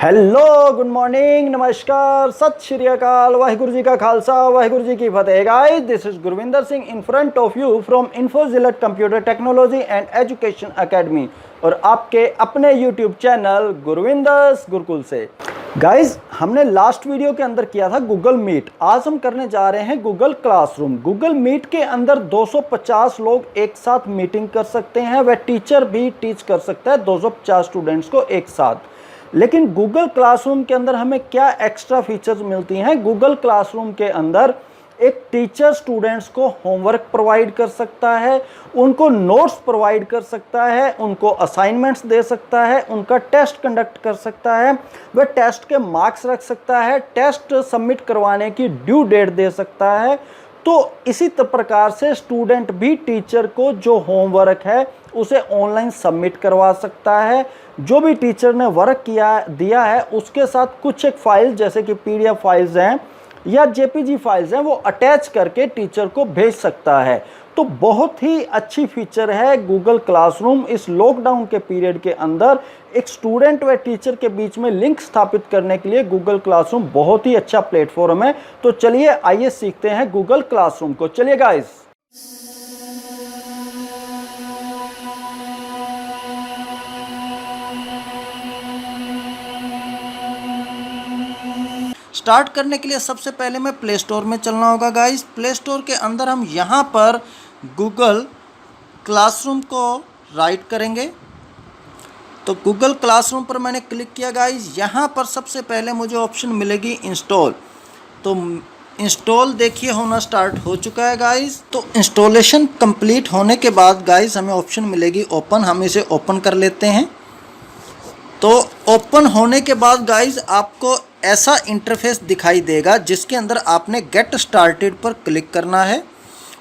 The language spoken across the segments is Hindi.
हेलो, गुड मॉर्निंग, नमस्कार, सत श्री अकाल, वाहिगुरु जी का खालसा, वाहिगुरु जी की फतेह। Guys, this is Gurvinder Singh in front of you from Infozilate computer technology and education academy और आपके अपने यूट्यूब चैनल गुरविंदर्स गुरुकुल से। गाइस, हमने लास्ट वीडियो के अंदर किया था गूगल मीट। आज हम करने जा रहे हैं गूगल क्लासरूम। गूगल मीट के अंदर 250 लोग एक साथ मीटिंग कर सकते हैं, वह टीचर भी टीच कर सकता है 250 स्टूडेंट्स को एक साथ। लेकिन गूगल क्लासरूम के अंदर हमें क्या एक्स्ट्रा फीचर्स मिलती हैं? गूगल क्लासरूम के अंदर एक टीचर स्टूडेंट्स को होमवर्क प्रोवाइड कर सकता है, उनको नोट्स प्रोवाइड कर सकता है, उनको असाइनमेंट्स दे सकता है, उनका टेस्ट कंडक्ट कर सकता है, वह टेस्ट के मार्क्स रख सकता है, टेस्ट सबमिट करवाने की ड्यू डेट दे सकता है। तो इसी प्रकार से स्टूडेंट भी टीचर को जो होमवर्क है उसे ऑनलाइन सबमिट करवा सकता है। जो भी टीचर ने वर्क दिया है उसके साथ कुछ एक फाइल जैसे कि पीडीएफ फाइल्स हैं या जेपीजी फाइल्स हैं वो अटैच करके टीचर को भेज सकता है। तो बहुत ही अच्छी फीचर है गूगल क्लासरूम। इस लॉकडाउन के पीरियड के अंदर एक स्टूडेंट व टीचर के बीच में लिंक स्थापित करने के लिए गूगल क्लासरूम बहुत ही अच्छा प्लेटफॉर्म है। तो चलिए आइए सीखते हैं गूगल क्लासरूम को। चलिए गाइस, स्टार्ट करने के लिए सबसे पहले मैं प्ले स्टोर में चलना होगा। गाइस, प्ले स्टोर के अंदर हम यहाँ पर गूगल क्लासरूम को राइट करेंगे। तो गूगल क्लासरूम पर मैंने क्लिक किया। गाइस, यहाँ पर सबसे पहले मुझे ऑप्शन मिलेगी इंस्टॉल। तो इंस्टॉल देखिए होना स्टार्ट हो चुका है। गाइस, तो इंस्टॉलेशन कंप्लीट होने के बाद गाइस हमें ऑप्शन मिलेगी ओपन। हम इसे ओपन कर लेते हैं। तो ओपन होने के बाद गाइस आपको ऐसा इंटरफेस दिखाई देगा जिसके अंदर आपने गेट स्टार्टेड पर क्लिक करना है।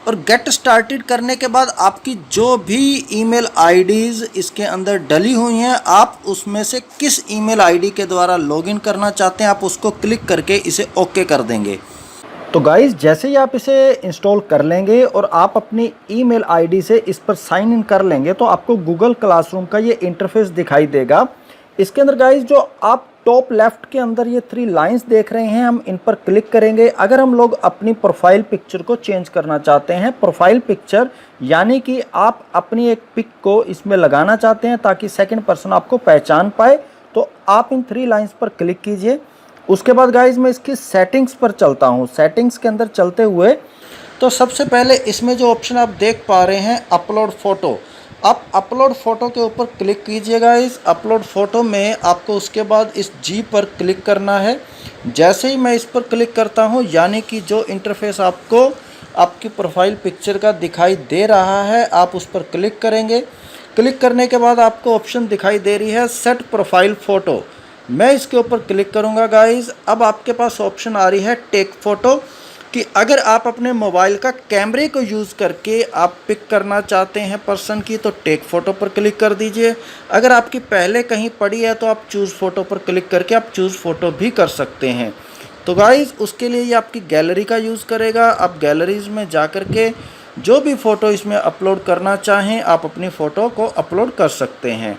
और गेट स्टार्टेड करने के बाद आपकी जो भी ईमेल आईडीज़ इसके अंदर डली हुई हैं, आप उसमें से किस ईमेल आईडी के द्वारा लॉगिन करना चाहते हैं आप उसको क्लिक करके इसे ओके कर देंगे। तो गाइस, जैसे ही आप इसे इंस्टॉल कर लेंगे और आप अपनी ईमेल आईडी से इस पर साइन इन कर लेंगे तो आपको गूगल क्लासरूम का ये इंटरफेस दिखाई देगा। इसके अंदर गाइस जो आप टॉप लेफ्ट के अंदर ये 3 लाइंस देख रहे हैं, हम इन पर क्लिक करेंगे। अगर हम लोग अपनी प्रोफाइल पिक्चर को चेंज करना चाहते हैं, प्रोफाइल पिक्चर यानी कि आप अपनी एक पिक को इसमें लगाना चाहते हैं ताकि सेकंड पर्सन आपको पहचान पाए, तो आप इन 3 लाइंस पर क्लिक कीजिए। उसके बाद गाइस मैं इसकी सेटिंग्स पर चलता हूँ। सेटिंग्स के अंदर चलते हुए तो सबसे पहले इसमें जो ऑप्शन आप देख पा रहे हैं अपलोड फ़ोटो, आप अपलोड फ़ोटो के ऊपर क्लिक कीजिएगा। इस अपलोड फ़ोटो में आपको उसके बाद इस जी पर क्लिक करना है। जैसे ही मैं इस पर क्लिक करता हूं, यानी कि जो इंटरफेस आपको आपकी प्रोफाइल पिक्चर का दिखाई दे रहा है, आप उस पर क्लिक करेंगे। क्लिक करने के बाद आपको ऑप्शन दिखाई दे रही है सेट प्रोफाइल फ़ोटो। मैं इसके ऊपर क्लिक करूँगा। गाइज़, अब आपके पास ऑप्शन आ रही है टेक फ़ोटो कि अगर आप अपने मोबाइल का कैमरे को यूज़ करके आप पिक करना चाहते हैं पर्सन की, तो टेक फ़ोटो पर क्लिक कर दीजिए। अगर आपकी पहले कहीं पड़ी है तो आप चूज़ फ़ोटो पर क्लिक करके आप चूज़ फ़ोटो भी कर सकते हैं। तो गाइज़, उसके लिए ये आपकी गैलरी का यूज़ करेगा। आप गैलरीज़ में जा कर के जो भी फ़ोटो इसमें अपलोड करना चाहें आप अपनी फ़ोटो को अपलोड कर सकते हैं।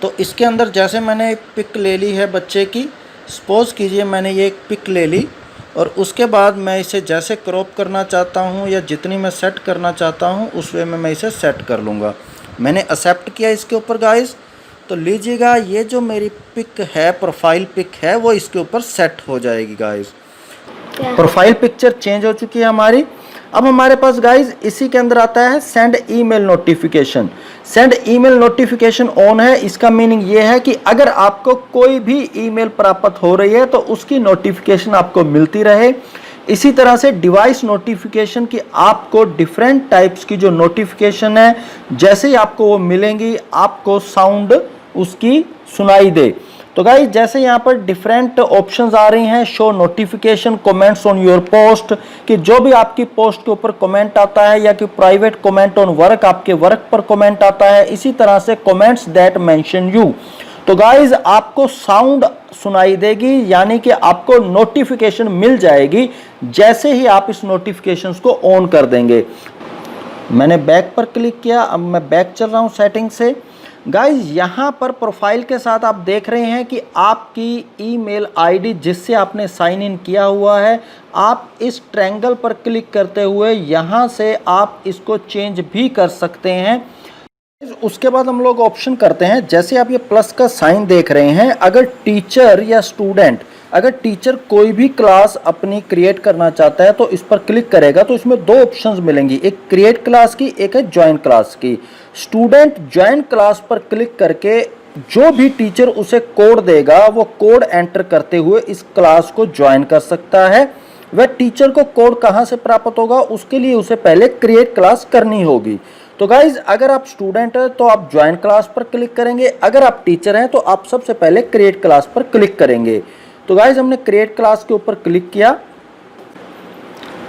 तो इसके अंदर जैसे मैंने एक पिक ले ली है बच्चे की, सपोज़ कीजिए मैंने ये एक पिक ले ली और उसके बाद मैं इसे जैसे क्रॉप करना चाहता हूँ या जितनी मैं सेट करना चाहता हूँ उस वे में मैं इसे सेट कर लूँगा। मैंने एक्सेप्ट किया इसके ऊपर। गाइस, तो लीजिएगा ये जो मेरी पिक है, प्रोफाइल पिक है, वो इसके ऊपर सेट हो जाएगी। गाइस, प्रोफाइल पिक्चर चेंज हो चुकी है हमारी। अब हमारे पास गाइज इसी के अंदर आता है send email notification. Send email notification on है। इसका मीनिंग ये है कि अगर आपको कोई भी ईमेल प्राप्त हो रही है तो उसकी नोटिफिकेशन आपको मिलती रहे। इसी तरह से डिवाइस नोटिफिकेशन की आपको डिफरेंट टाइप्स की जो नोटिफिकेशन है जैसे ही आपको वो मिलेंगी आपको साउंड उसकी सुनाई दे। तो गाइस, जैसे यहाँ पर डिफरेंट ऑप्शंस आ रही हैं, show notification comments on your post, कि जो भी आपकी पोस्ट के ऊपर कमेंट आता है या कि प्राइवेट कमेंट ऑन वर्क, आपके वर्क पर कमेंट आता है, इसी तरह से कमेंट्स दैट मेंशन यू। तो गाइस, आपको साउंड सुनाई देगी यानी कि आपको नोटिफिकेशन मिल जाएगी जैसे ही आप इस नोटिफिकेशंस को ऑन कर देंगे। मैंने बैक पर क्लिक किया। अब मैं बैक चल रहा हूँ सेटिंग से। गाइज यहाँ पर प्रोफाइल के साथ आप देख रहे हैं कि आपकी ईमेल आईडी जिससे आपने साइन इन किया हुआ है, आप इस ट्रायंगल पर क्लिक करते हुए यहाँ से आप इसको चेंज भी कर सकते हैं। उसके बाद हम लोग ऑप्शन करते हैं, जैसे आप ये प्लस का साइन देख रहे हैं, अगर टीचर या स्टूडेंट, अगर टीचर कोई भी क्लास अपनी क्रिएट करना चाहता है तो इस पर क्लिक करेगा तो इसमें दो ऑप्शंस मिलेंगी, एक क्रिएट क्लास की, एक है ज्वाइन क्लास की। स्टूडेंट ज्वाइन क्लास पर क्लिक करके जो भी टीचर उसे कोड देगा वो कोड एंटर करते हुए इस क्लास को ज्वाइन कर सकता है। वह टीचर को कोड कहाँ से प्राप्त होगा, उसके लिए उसे पहले क्रिएट क्लास करनी होगी। तो गाइज अगर आप स्टूडेंट हैं तो आप ज्वाइन क्लास पर क्लिक करेंगे, अगर आप टीचर हैं तो आप सबसे पहले क्रिएट क्लास पर क्लिक करेंगे। तो गाइज हमने क्रिएट क्लास के ऊपर क्लिक किया।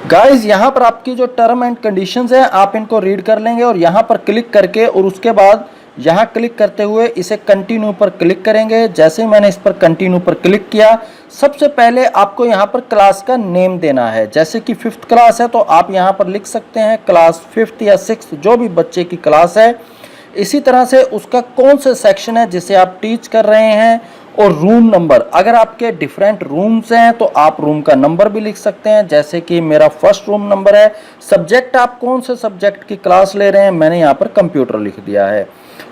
गाइज यहाँ पर आपकी जो टर्म एंड कंडीशंस हैं आप इनको रीड कर लेंगे और यहाँ पर क्लिक करके और उसके बाद यहाँ क्लिक करते हुए इसे कंटिन्यू पर क्लिक करेंगे। जैसे ही मैंने इस पर कंटिन्यू पर क्लिक किया, सबसे पहले आपको यहाँ पर क्लास का नेम देना है। जैसे कि 5th क्लास है तो आप यहाँ पर लिख सकते हैं क्लास 5th या 6th, जो भी बच्चे की क्लास है। इसी तरह से उसका कौन सा सेक्शन है जिसे आप टीच कर रहे हैं, और रूम नंबर, अगर आपके डिफरेंट रूम्स हैं तो आप रूम का नंबर भी लिख सकते हैं। जैसे कि मेरा फर्स्ट रूम नंबर है। सब्जेक्ट, आप कौन से सब्जेक्ट की क्लास ले रहे हैं, मैंने यहाँ पर कंप्यूटर लिख दिया है।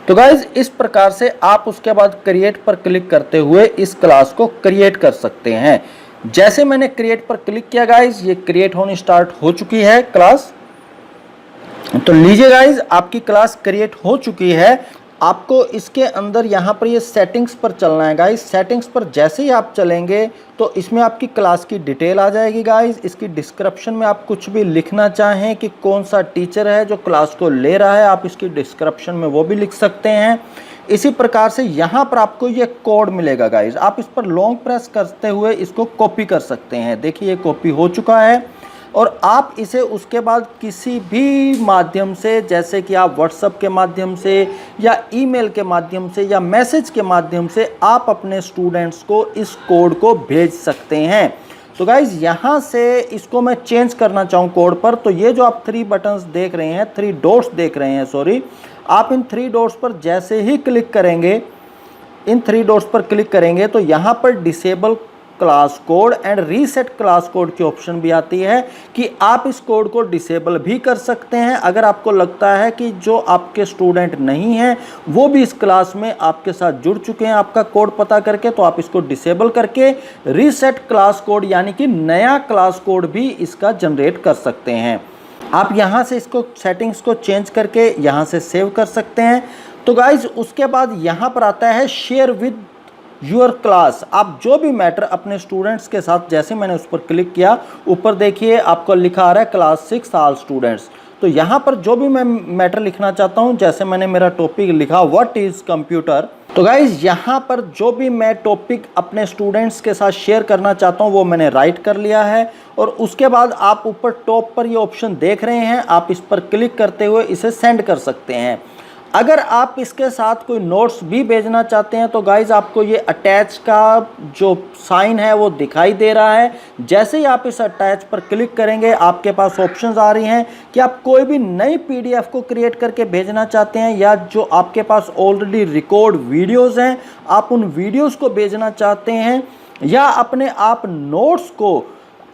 तो गाइज इस प्रकार से आप उसके बाद क्रिएट पर क्लिक करते हुए इस क्लास को क्रिएट कर सकते हैं। जैसे मैंने क्रिएट पर क्लिक किया गाइज, ये क्रिएट होनी स्टार्ट हो चुकी है क्लास। तो लीजिए गाइज, आपकी क्लास क्रिएट हो चुकी है। आपको इसके अंदर यहाँ पर ये सेटिंग्स पर चलना है गाइज। सेटिंग्स पर जैसे ही आप चलेंगे तो इसमें आपकी क्लास की डिटेल आ जाएगी गाइज। इसकी डिस्क्रिप्शन में आप कुछ भी लिखना चाहें कि कौन सा टीचर है जो क्लास को ले रहा है, आप इसकी डिस्क्रिप्शन में वो भी लिख सकते हैं। इसी प्रकार से यहाँ पर आपको ये कोड मिलेगा गाइज, आप इस पर लॉन्ग प्रेस करते हुए इसको कॉपी कर सकते हैं। देखिए ये कॉपी हो चुका है और आप इसे उसके बाद किसी भी माध्यम से, जैसे कि आप व्हाट्सएप के माध्यम से या ईमेल के माध्यम से या मैसेज के माध्यम से आप अपने स्टूडेंट्स को इस कोड को भेज सकते हैं। तो गाइज यहाँ से इसको मैं चेंज करना चाहूँ कोड पर, तो ये जो आप 3 बटन्स देख रहे हैं, 3 डॉट्स देख रहे हैं, सॉरी, आप इन 3 डॉट्स पर जैसे ही क्लिक करेंगे, इन 3 डॉट्स पर क्लिक करेंगे तो यहाँ पर disable class code and reset class code की ऑप्शन भी आती है कि आप इस कोड को डिसेबल भी कर सकते हैं। अगर आपको लगता है कि जो आपके स्टूडेंट नहीं हैं वो भी इस क्लास में आपके साथ जुड़ चुके हैं आपका कोड पता करके, तो आप इसको डिसेबल करके रीसेट क्लास कोड यानी कि नया क्लास कोड भी इसका जनरेट कर सकते हैं। आप यहाँ से इसको सेटिंग्स को चेंज करके यहाँ से सेव कर सकते हैं। तो गाइज उसके बाद यहाँ पर आता है शेयर विद योर क्लास। आप जो भी मैटर अपने स्टूडेंट्स के साथ, जैसे मैंने उस पर क्लिक किया, ऊपर देखिए आपको लिखा आ रहा है क्लास 6 ऑल स्टूडेंट्स। तो यहाँ पर जो भी मैं मैटर लिखना चाहता हूँ, जैसे मैंने मेरा टॉपिक लिखा व्हाट इज़ कंप्यूटर, तो गाइज यहाँ पर जो भी मैं टॉपिक अपने स्टूडेंट्स के साथ शेयर करना चाहता हूँ वो मैंने राइट कर लिया है। और उसके बाद आप ऊपर टॉप पर ये ऑप्शन देख रहे हैं, आप इस पर क्लिक करते हुए इसे सेंड कर सकते हैं। अगर आप इसके साथ कोई नोट्स भी भेजना चाहते हैं तो गाइज आपको ये अटैच का जो साइन है वो दिखाई दे रहा है। जैसे ही आप इस अटैच पर क्लिक करेंगे आपके पास ऑप्शंस आ रही हैं कि आप कोई भी नई पीडीएफ को क्रिएट करके भेजना चाहते हैं, या जो आपके पास ऑलरेडी रिकॉर्ड वीडियोज़ हैं आप उन वीडियोज़ को भेजना चाहते हैं, या अपने आप नोट्स को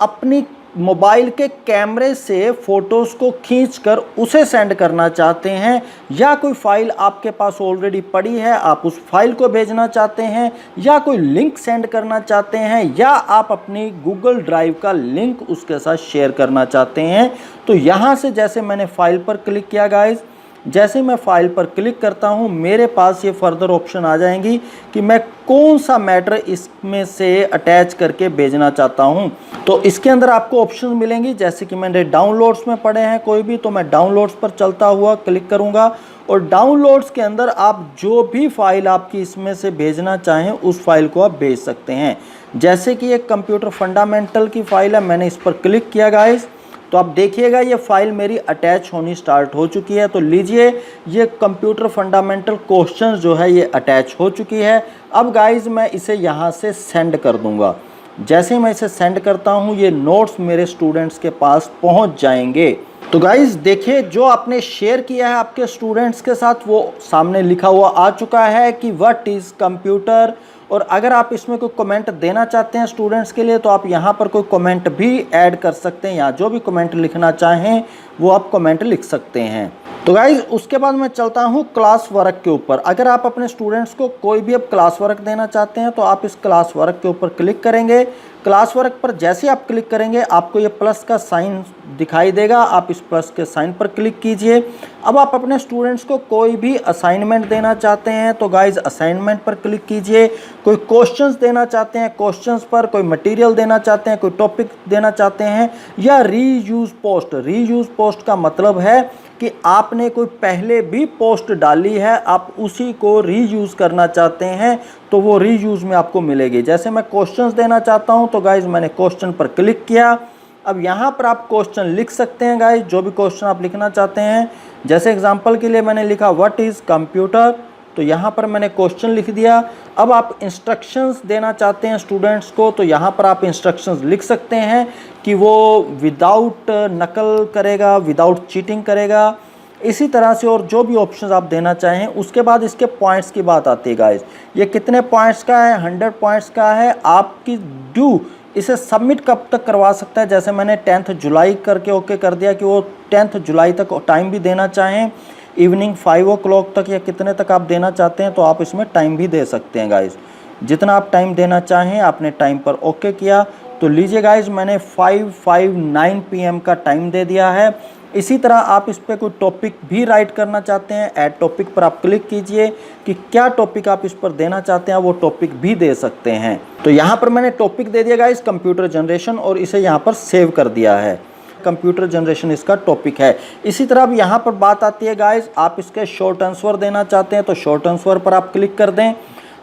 अपनी मोबाइल के कैमरे से फ़ोटोज़ को खींचकर उसे सेंड करना चाहते हैं, या कोई फ़ाइल आपके पास ऑलरेडी पड़ी है आप उस फाइल को भेजना चाहते हैं, या कोई लिंक सेंड करना चाहते हैं, या आप अपनी गूगल ड्राइव का लिंक उसके साथ शेयर करना चाहते हैं। तो यहाँ से जैसे मैंने फ़ाइल पर क्लिक किया गाइज, जैसे मैं फ़ाइल पर क्लिक करता हूँ मेरे पास ये फर्दर ऑप्शन आ जाएंगी कि मैं कौन सा मैटर इसमें से अटैच करके भेजना चाहता हूँ। तो इसके अंदर आपको ऑप्शन मिलेंगी, जैसे कि मैंने डाउनलोड्स में पढ़े हैं कोई भी, तो मैं डाउनलोड्स पर चलता हुआ क्लिक करूँगा और डाउनलोड्स के अंदर आप जो भी फाइल आपकी इसमें से भेजना चाहें उस फाइल को आप भेज सकते हैं। जैसे कि एक कंप्यूटर फंडामेंटल की फ़ाइल है, मैंने इस पर क्लिक किया गाइस, तो आप देखिएगा ये फाइल मेरी अटैच होनी स्टार्ट हो चुकी है। तो लीजिए ये कंप्यूटर फंडामेंटल क्वेश्चंस जो है ये अटैच हो चुकी है। अब गाइस मैं इसे यहाँ से सेंड कर दूंगा। जैसे ही मैं इसे सेंड करता हूँ ये नोट्स मेरे स्टूडेंट्स के पास पहुँच जाएंगे। तो गाइज़ देखिए, जो आपने शेयर किया है आपके स्टूडेंट्स के साथ वो सामने लिखा हुआ आ चुका है कि व्हाट इज़ कंप्यूटर। और अगर आप इसमें कोई कमेंट देना चाहते हैं स्टूडेंट्स के लिए तो आप यहाँ पर कोई कमेंट भी ऐड कर सकते हैं, या जो भी कमेंट लिखना चाहें वो आप कमेंट लिख सकते हैं। तो गाइज़ उसके बाद मैं चलता हूँ क्लास वर्क के ऊपर। अगर आप अपने स्टूडेंट्स को कोई भी अब क्लास वर्क देना चाहते हैं तो आप इस क्लास वर्क के ऊपर क्लिक करेंगे। क्लास वर्क पर जैसे आप क्लिक करेंगे आपको ये प्लस का साइन दिखाई देगा, आप इस प्लस के साइन पर क्लिक कीजिए। अब आप अपने स्टूडेंट्स को कोई भी असाइनमेंट देना चाहते हैं तो गाइज़ असाइनमेंट पर क्लिक कीजिए। कोई क्वेश्चंस देना चाहते हैं क्वेश्चंस पर, कोई मटेरियल देना चाहते हैं, कोई टॉपिक देना चाहते हैं, या रीयूज़ पोस्ट। रीयूज़ पोस्ट का मतलब है कि आपने कोई पहले भी पोस्ट डाली है, आप उसी को रीयूज़ करना चाहते हैं तो वो रीयूज़ में आपको मिलेगी। जैसे मैं क्वेश्चंस देना चाहता हूं तो गाइज़ मैंने क्वेश्चन पर क्लिक किया। अब यहां पर आप क्वेश्चन लिख सकते हैं गाइज़, जो भी क्वेश्चन आप लिखना चाहते हैं। जैसे एग्जांपल के लिए मैंने लिखा व्हाट इज़ कंप्यूटर, तो यहाँ पर मैंने क्वेश्चन लिख दिया। अब आप इंस्ट्रक्शंस देना चाहते हैं स्टूडेंट्स को तो यहाँ पर आप इंस्ट्रक्शंस लिख सकते हैं कि वो विदाउट नकल करेगा, विदाउट चीटिंग करेगा। इसी तरह से और जो भी ऑप्शंस आप देना चाहें। उसके बाद इसके पॉइंट्स की बात आती है गाइस, ये कितने पॉइंट्स का है, 100 पॉइंट्स का है। आपकी ड्यू इसे सबमिट कब तक करवा सकता है, जैसे मैंने 10 जुलाई करके ओके कर दिया कि वो 10 जुलाई तक टाइम भी देना चाहें, इवनिंग 5 o'clock तक या कितने तक आप देना चाहते हैं तो आप इसमें टाइम भी दे सकते हैं गाइस। जितना आप टाइम देना चाहें आपने टाइम पर ओके किया तो लीजिए गाइस, मैंने 5:59 PM का टाइम दे दिया है। इसी तरह आप इस पर कोई टॉपिक भी राइट करना चाहते हैं, ऐड टॉपिक पर आप क्लिक कीजिए कि क्या टॉपिक आप इस पर देना चाहते हैं, वो टॉपिक भी दे सकते हैं। तो यहाँ पर मैंने टॉपिक दे दिया गाइस कंप्यूटर जनरेशन, और इसे यहाँ पर सेव कर दिया है। कंप्यूटर जनरेशन इसका टॉपिक है। इसी तरह अब यहाँ पर बात आती है गाइस, आप इसके शॉर्ट आंसर देना चाहते हैं तो शॉर्ट आंसर पर आप क्लिक कर दें।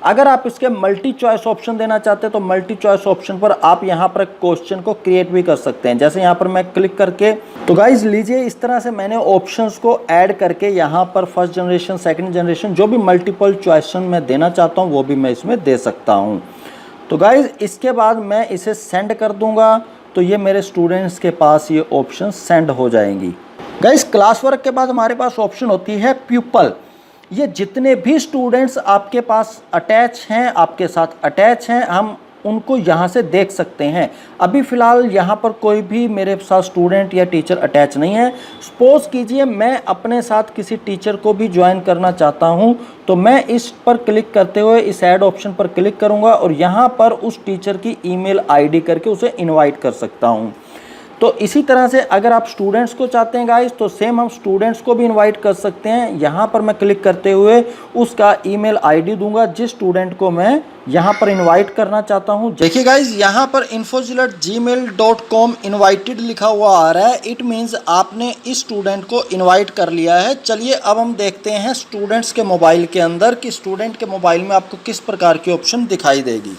अगर आप इसके मल्टी चॉइस ऑप्शन देना चाहते हैं तो मल्टी चॉइस ऑप्शन पर आप यहाँ पर क्वेश्चन को क्रिएट भी कर सकते हैं। जैसे यहाँ पर मैं क्लिक करके, तो गाइज लीजिए इस तरह से मैंने ऑप्शंस को ऐड करके यहाँ पर फर्स्ट जनरेशन, सेकंड जनरेशन, जो भी मल्टीपल चॉइस मैं देना चाहता हूँ वो भी मैं इसमें दे सकता हूँ। तो गाइज इसके बाद मैं इसे सेंड कर दूंगा तो ये मेरे स्टूडेंट्स के पास ये ऑप्शन सेंड हो जाएंगी। गाइज क्लास वर्क के बाद हमारे पास ऑप्शन होती है प्यूपल। ये जितने भी स्टूडेंट्स आपके पास अटैच हैं, आपके साथ अटैच हैं, हम उनको यहाँ से देख सकते हैं। अभी फ़िलहाल यहाँ पर कोई भी मेरे साथ स्टूडेंट या टीचर अटैच नहीं है। सपोज़ कीजिए मैं अपने साथ किसी टीचर को भी ज्वाइन करना चाहता हूँ तो मैं इस पर क्लिक करते हुए इस ऐड ऑप्शन पर क्लिक करूँगा और यहाँ पर उस टीचर की ईमेल आईडी करके उसे इनवाइट कर सकता हूँ। तो इसी तरह से अगर आप स्टूडेंट्स को चाहते हैं गाइस तो सेम हम स्टूडेंट्स को भी इनवाइट कर सकते हैं। यहाँ पर मैं क्लिक करते हुए उसका ईमेल आईडी दूंगा जिस स्टूडेंट को मैं यहाँ पर इनवाइट करना चाहता हूँ। देखिए गाइस यहाँ पर info@gmail.com इनवाइटेड लिखा हुआ आ रहा है। इट मीन्स आपने इस स्टूडेंट को इनवाइट कर लिया है। चलिए अब हम देखते हैं स्टूडेंट्स के मोबाइल के अंदर कि स्टूडेंट के मोबाइल में आपको किस प्रकार की ऑप्शन दिखाई देगी।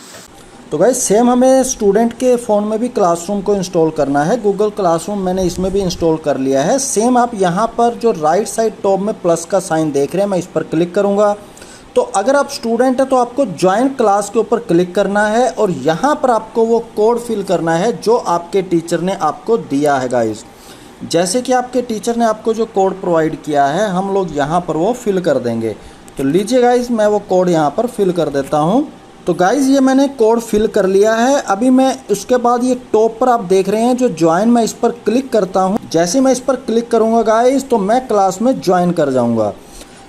तो गाइस सेम हमें स्टूडेंट के फ़ोन में भी क्लासरूम को इंस्टॉल करना है। गूगल क्लासरूम मैंने इसमें भी इंस्टॉल कर लिया है। सेम आप यहाँ पर जो राइट साइड टॉप में प्लस का साइन देख रहे हैं, मैं इस पर क्लिक करूँगा। तो अगर आप स्टूडेंट हैं तो आपको ज्वाइन क्लास के ऊपर क्लिक करना है और यहाँ पर आपको वो कोड फिल करना है जो आपके टीचर ने आपको दिया है गाइस। जैसे कि आपके टीचर ने आपको जो कोड प्रोवाइड किया है हम लोग यहाँ पर वो फिल कर देंगे। तो लीजिए गाइस मैं वो कोड यहाँ पर फिल कर देता हूँ। तो गाइज़ ये मैंने कोड फिल कर लिया है। अभी मैं उसके बाद ये टॉप पर आप देख रहे हैं जो ज्वाइन, मैं इस पर क्लिक करता हूँ। जैसे मैं इस पर क्लिक करूँगा गाइज़ तो मैं क्लास में ज्वाइन कर जाऊँगा।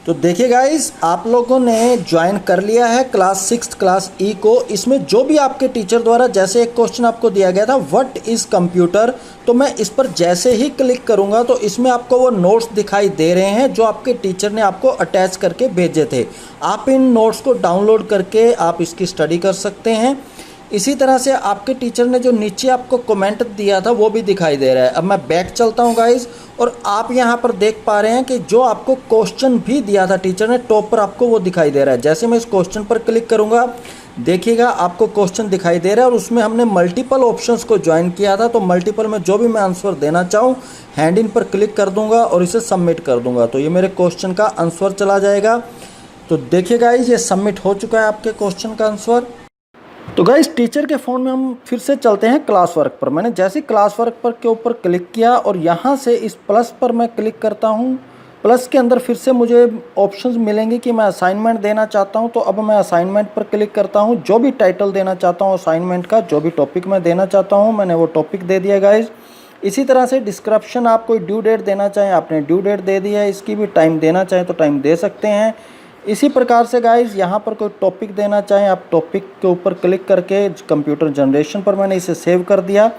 तो देखिए गाइज़ आप लोगों ने ज्वाइन कर लिया है क्लास 6 क्लास ई को। इसमें जो भी आपके टीचर द्वारा, जैसे एक क्वेश्चन आपको दिया गया था व्हाट इज़ कंप्यूटर, तो मैं इस पर जैसे ही क्लिक करूंगा तो इसमें आपको वो नोट्स दिखाई दे रहे हैं जो आपके टीचर ने आपको अटैच करके भेजे थे। आप इन नोट्स को डाउनलोड करके आप इसकी स्टडी कर सकते हैं। इसी तरह से आपके टीचर ने जो नीचे आपको कमेंट दिया था वो भी दिखाई दे रहा है। अब मैं बैक चलता हूँ गाइज़ और आप यहाँ पर देख पा रहे हैं कि जो आपको क्वेश्चन भी दिया था टीचर ने टॉप पर आपको वो दिखाई दे रहा है। जैसे मैं इस क्वेश्चन पर क्लिक करूँगा देखिएगा आपको क्वेश्चन दिखाई दे रहा है और उसमें हमने मल्टीपल ऑप्शंस को ज्वाइन किया था। तो मल्टीपल में जो भी मैं आंसर देना चाहूँ हैंड इन पर क्लिक कर दूंगा और इसे सबमिट कर दूंगा तो ये मेरे क्वेश्चन का आंसर चला जाएगा। तो देखिए गाइस ये सबमिट हो चुका है आपके क्वेश्चन का आंसर। तो गाइस टीचर के फ़ोन में हम फिर से चलते हैं क्लास वर्क पर। मैंने जैसे क्लास वर्क पर के ऊपर क्लिक किया और यहाँ से इस प्लस पर मैं क्लिक करता हूँ। प्लस के अंदर फिर से मुझे ऑप्शंस मिलेंगे कि मैं असाइनमेंट देना चाहता हूँ, तो अब मैं असाइनमेंट पर क्लिक करता हूँ। जो भी टाइटल देना चाहता हूँ असाइनमेंट का, जो भी टॉपिक मैं देना चाहता हूँ मैंने वो टॉपिक दे दिया गाइस। इसी तरह से डिस्क्रिप्शन, आप कोई ड्यू डेट देना चाहें आपने ड्यू डेट दे दिया है, इसकी भी टाइम देना चाहें तो टाइम दे सकते हैं। इसी प्रकार से गाइस यहाँ पर कोई टॉपिक देना चाहें आप टॉपिक के ऊपर क्लिक करके कंप्यूटर जनरेशन पर मैंने इसे सेव कर दिया।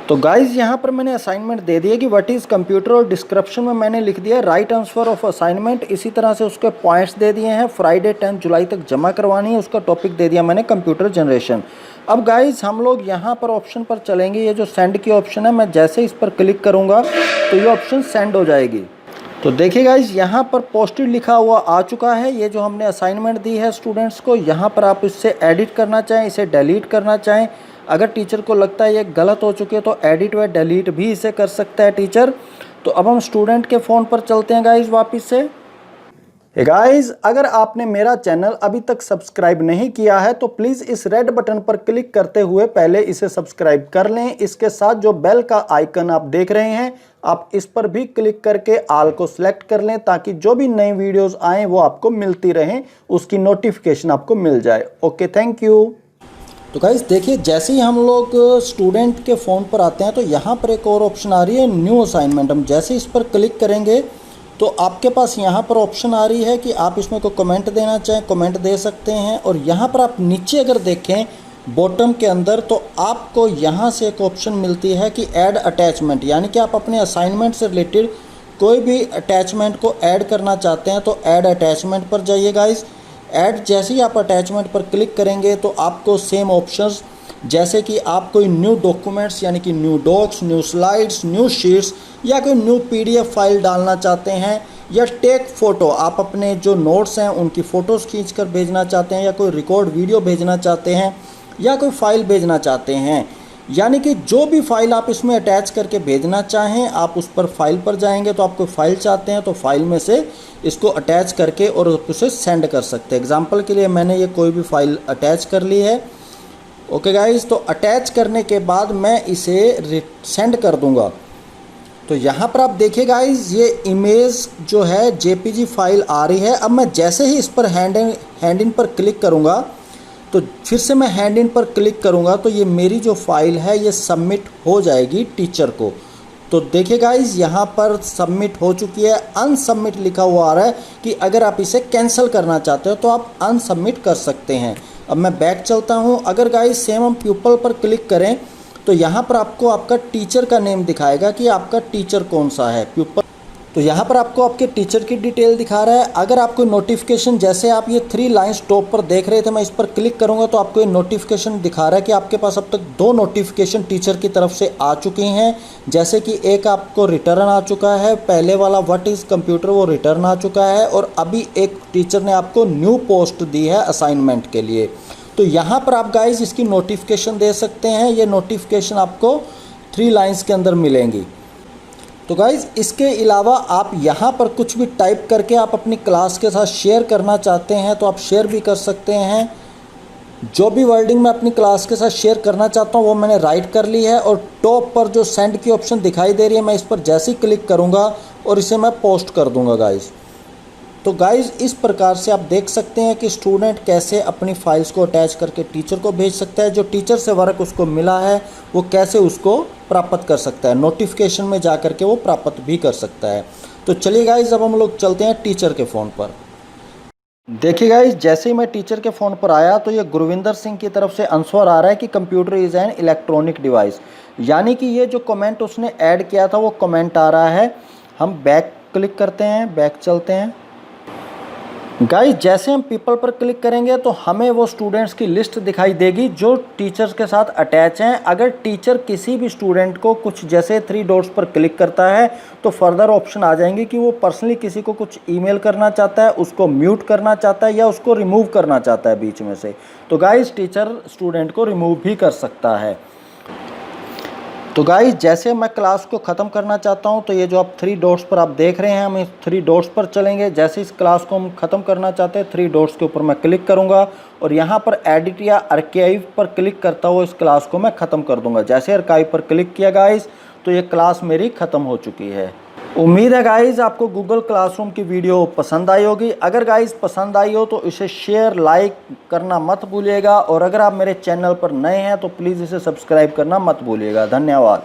तो गाइस यहाँ पर मैंने असाइनमेंट दे दिया कि व्हाट इज़ कंप्यूटर, और डिस्क्रिप्शन में मैंने लिख दिया राइट आंसर ऑफ असाइनमेंट। इसी तरह से उसके पॉइंट्स दे दिए हैं, फ्राइडे 10 जुलाई तक जमा करवानी है। उसका टॉपिक दे दिया मैंने कंप्यूटर जनरेशन। अब गाइस हम लोग यहाँ पर ऑप्शन पर चलेंगे, ये जो सेंड की ऑप्शन है, मैं जैसे इस पर क्लिक करूँगा तो ये ऑप्शन सेंड हो जाएगी। तो देखिए गाइस यहाँ पर पोस्टेड लिखा हुआ आ चुका है। ये जो हमने असाइनमेंट दी है स्टूडेंट्स को, यहाँ पर आप इससे एडिट करना चाहें, इसे डिलीट करना चाहें। अगर टीचर को लगता है ये गलत हो चुके तो एडिट व डिलीट भी इसे कर सकता है टीचर। तो अब हम स्टूडेंट के फ़ोन पर चलते हैं गाइस वापस से। गाइस अगर आपने मेरा चैनल अभी तक सब्सक्राइब नहीं किया है तो प्लीज़ इस रेड बटन पर क्लिक करते हुए पहले इसे सब्सक्राइब कर लें। इसके साथ जो बेल का आइकन आप देख रहे हैं आप इस पर भी क्लिक करके ऑल को सिलेक्ट कर लें, ताकि जो भी नई वीडियोस आएँ वो आपको मिलती रहें, उसकी नोटिफिकेशन आपको मिल जाए। Okay, thank you. तो गाइस देखिए जैसे ही हम लोग स्टूडेंट के फ़ोन पर आते हैं तो यहाँ पर एक और ऑप्शन आ रही है न्यू असाइनमेंट। हम जैसे इस पर क्लिक करेंगे तो आपके पास यहाँ पर ऑप्शन आ रही है कि आप इसमें कोई कमेंट देना चाहें, कमेंट दे सकते हैं। और यहाँ पर आप नीचे अगर देखें बॉटम के अंदर तो आपको यहाँ से एक ऑप्शन मिलती है कि ऐड अटैचमेंट, यानी कि आप अपने असाइनमेंट से रिलेटेड कोई भी अटैचमेंट को ऐड करना चाहते हैं तो ऐड अटैचमेंट पर जाइए गाइस। ऐड जैसे ही आप अटैचमेंट पर क्लिक करेंगे तो आपको सेम ऑप्शंस, जैसे कि आप कोई न्यू डॉक्यूमेंट्स यानी कि new docs, new slides, new sheets या कोई न्यू पीडीएफ फाइल डालना चाहते हैं, या टेक फ़ोटो, आप अपने जो नोट्स हैं उनकी फ़ोटोज़ खींचकर भेजना चाहते हैं, या कोई रिकॉर्ड वीडियो भेजना चाहते हैं, या कोई फ़ाइल भेजना चाहते हैं, यानी कि जो भी फाइल आप इसमें अटैच करके भेजना चाहें आप उस पर फाइल पर जाएंगे तो आप कोई फाइल चाहते हैं तो फाइल में से इसको अटैच करके और उसे सेंड कर सकते हैं। एग्जांपल के लिए मैंने ये कोई भी फाइल अटैच कर ली है। ओके गाइस, तो अटैच करने के बाद मैं इसे सेंड कर दूंगा। तो यहाँ पर आप देखिए गाइस ये इमेज जो है जेपीजी फाइल आ रही है। अब मैं जैसे ही इस पर हैंड इन पर क्लिक करूँगा तो फिर से मैं हैंड इन पर क्लिक करूँगा तो ये मेरी जो फाइल है ये सबमिट हो जाएगी टीचर को। तो देखिए गाइस यहाँ पर सबमिट हो चुकी है। अनसबमिट लिखा हुआ आ रहा है कि अगर आप इसे कैंसिल करना चाहते हो तो आप अनसबमिट कर सकते हैं। अब मैं बैक चलता हूँ। अगर गाइस सेम हम प्यूपल पर क्लिक करें तो यहाँ पर आपको आपका टीचर का नेम दिखाएगा कि आपका टीचर कौन सा है। प्यूपल, तो यहाँ पर आपको आपके टीचर की डिटेल दिखा रहा है। अगर आपको नोटिफिकेशन, जैसे आप ये 3 लाइंस टॉप पर देख रहे थे, मैं इस पर क्लिक करूँगा तो आपको ये नोटिफिकेशन दिखा रहा है कि आपके पास अब तक 2 नोटिफिकेशन टीचर की तरफ से आ चुकी हैं। जैसे कि एक आपको रिटर्न आ चुका है, पहले वाला व्हाट इज़ कंप्यूटर वो रिटर्न आ चुका है, और अभी एक टीचर ने आपको न्यू पोस्ट दी है असाइनमेंट के लिए। तो यहाँ पर आप गाइज इसकी नोटिफिकेशन दे सकते हैं। ये नोटिफिकेशन आपको 3 लाइंस के अंदर मिलेंगी। तो गाइज़ इसके अलावा आप यहाँ पर कुछ भी टाइप करके आप अपनी क्लास के साथ शेयर करना चाहते हैं तो आप शेयर भी कर सकते हैं। जो भी वर्डिंग मैं अपनी क्लास के साथ शेयर करना चाहता हूँ वो मैंने राइट कर ली है। और टॉप पर जो सेंड की ऑप्शन दिखाई दे रही है, मैं इस पर जैसे ही क्लिक करूँगा और इसे मैं पोस्ट कर दूँगा गाइज़। तो गाइज़ इस प्रकार से आप देख सकते हैं कि स्टूडेंट कैसे अपनी फाइल्स को अटैच करके टीचर को भेज सकता है। जो टीचर से वर्क उसको मिला है वो कैसे उसको प्राप्त कर सकता है, नोटिफिकेशन में जा कर के वो प्राप्त भी कर सकता है। तो चलिए गाइज़ अब हम लोग चलते हैं टीचर के फ़ोन पर। देखिए गाइज़ जैसे ही मैं टीचर के फ़ोन पर आया तो ये गुरविंदर सिंह की तरफ से आंसर आ रहा है कि computer is an electronic device, यानी कि ये जो कमेंट उसने ऐड किया था वो कमेंट आ रहा है। हम बैक क्लिक करते हैं, बैक चलते हैं। गाइस जैसे हम पीपल पर क्लिक करेंगे तो हमें वो स्टूडेंट्स की लिस्ट दिखाई देगी जो टीचर्स के साथ अटैच हैं। अगर टीचर किसी भी स्टूडेंट को कुछ, जैसे 3 डॉट्स पर क्लिक करता है तो फर्दर ऑप्शन आ जाएंगे कि वो पर्सनली किसी को कुछ ईमेल करना चाहता है, उसको म्यूट करना चाहता है या उसको रिमूव करना चाहता है बीच में से। तो गाइस टीचर स्टूडेंट को रिमूव भी कर सकता है। तो गाइस जैसे मैं क्लास को ख़त्म करना चाहता हूं तो ये जो आप 3 डॉट्स पर आप देख रहे हैं, हम इस 3 डॉट्स पर चलेंगे। जैसे इस क्लास को हम ख़त्म करना चाहते हैं 3 डॉट्स के ऊपर मैं क्लिक करूंगा और यहां पर एडिट या आर्काइव पर क्लिक करता हुआ इस क्लास को मैं ख़त्म कर दूंगा। जैसे आर्काइव पर क्लिक किया गाइस तो ये क्लास मेरी ख़त्म हो चुकी है। उम्मीद है गाइस आपको गूगल क्लासरूम की वीडियो पसंद आई होगी। अगर गाइस पसंद आई हो तो इसे शेयर लाइक करना मत भूलिएगा और अगर आप मेरे चैनल पर नए हैं तो प्लीज़ इसे सब्सक्राइब करना मत भूलिएगा। धन्यवाद।